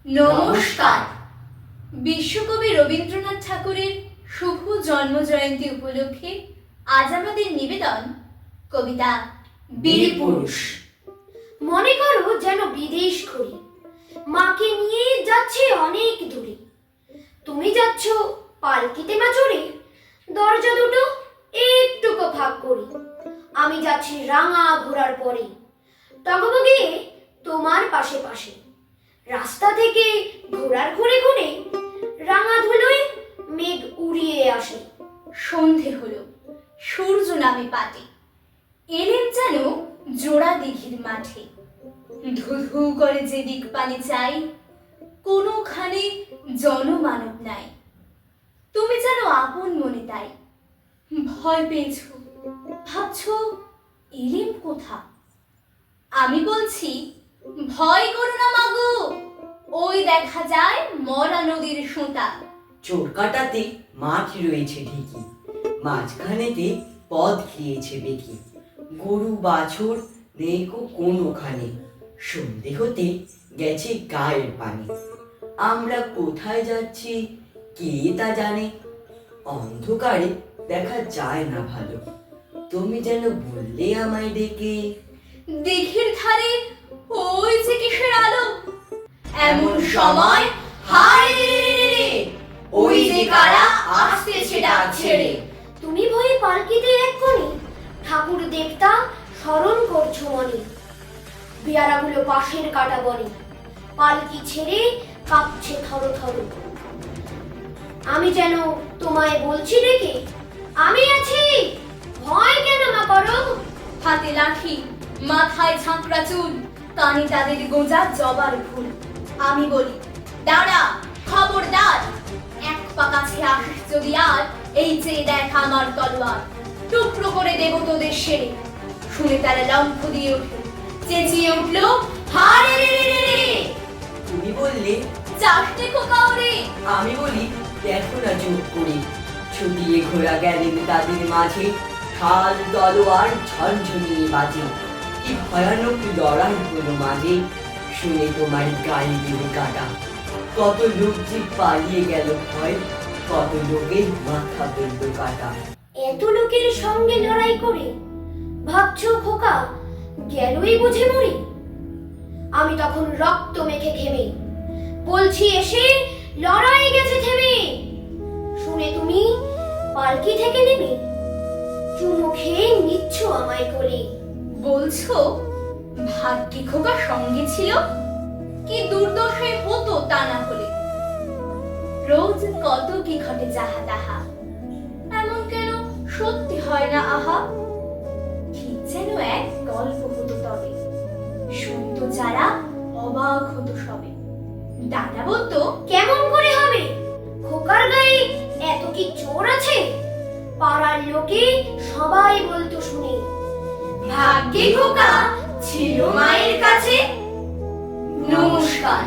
নমস্কার। বিশ্বকবি রবীন্দ্রনাথ ঠাকুরের শুভ জন্মজয়ন্তী উপলক্ষে আজ আমাদের নিবেদন কবিতা বীরপুরুষ। মনে করো যেন বিদেশ ঘুরে, মাকে নিয়ে যাচ্ছে অনেক দূরে। তুমি যাচ্ছ পালকিতে মা চড়ে, দরজা দুটো একটুকু ফাঁক করে। আমি যাচ্ছি রাঙা ঘোড়ার পরে, টগবগিয়ে তোমার পাশে পাশে। রাস্তা থেকে ঘোড়ার ঘুরে ঘুরে রাঙা ধুলোয় মেঘ উড়িয়ে আসে। সন্ধে হলো, সূর্য নামে পাটে, এলেন যেন জোড়া দিঘির মাঠে। ধু ধু করে যে দিক পানে চাই, কোনোখানে জনমানব নাই। তুমি যেন আপন মনে তাই। ভয় পেয়েছ, ভাবছ এলেম কোথা? আমি বলছি ভয় করো না মাগো, ওই দেখা যায় মরা নদীর সোঁতা। চোর কাটাতে মাঠ রয়েছে ঠিকই, মাঝখানেতে পথ খেয়েছে বেঁকে। গরু বাছুর নেই কোনোখানে, সন্ধে হতে গেছে গায়ের পানি। আমরা কোথায় যাচ্ছি কে তা জানে, অন্ধকারে দেখা যায় না ভালো। তুমি যেন বললে আমায় ডেকে, দিঘির ধারে ওই যে কিসের আলো। এমন সময় হায় রে রে রে, ওই যে কারা আসতেছে ডাক ছেড়ে। তুমি ভয়ে পালকিতে এক কোণে ঠাকুর দেবতা স্মরণ করছো মনে। পেয়ারাগুলো পাশের কাটা বনে, পালকি ছেড়ে কাঁপছে থর থর। আমি যেন তোমায় বলছি ডেকে, আমি আছি, ভয় কেন মা করো। হাতে লাঠি, মাথায় ঝাঁকড়া চুল, কানে তাদের গোঁজা জবার ফুল। আমি বলি দাঁড়া, খবরদার, এক পা কাছে আসিস যদি আর, এই যে দেখ আমার তলোয়ার, টুকরো করে দেব তোদের সেরে। শুনে তারা লম্ফ দিয়ে উঠল, চেঁচিয়ে উঠল হায় রে রে রে রে। তুমি বললে চারটে খোকাওরে। আমি বলি দেখো না চোখ করে, ছুটিয়ে ঘোরা গেলেন তাদের মাঝে। ঢাল তলোয়ার ঝনঝনিয়ে বাজে, কি ভয়ানক লড়াই হলো মাঝে। শুনে তোমার গায়ে দিলে কাটা, কত লোক যে পালিয়ে গেল ভয়, কত লোকের মাথা ফেললো কাটা। এত লোকের সঙ্গে লড়াই করে ভাবছো খোকা গেলই বুঝে মরে। আমি তখন রক্ত মেখে ঘেমে বলছি এসে লড়াই গেছে থেমে। শুনে তুমি পালকি থেকে নেমে চুমু খেয়ে নিচ্ছ আমায় কোলে। বলছো ভাগ্যে খোকা সঙ্গে ছিল, কি দুর্দশায় হতো তা না হলে। রোজ কত কি ঘটে যাহা তাহা, এমন কেন সত্যি হয় না আহা। ঠিক যেন এক গল্প হতো তবে, শুনতো যারা অবাক হতো সবে। দাদা বলতো কেমন করে হবে, খোকার গায়ে এত কি চোর আছে। পাড়ার লোকে সবাই বলতো শুনে, ভাগ্যে খোকা ছিল মায়ের কাছে। নমস্কার।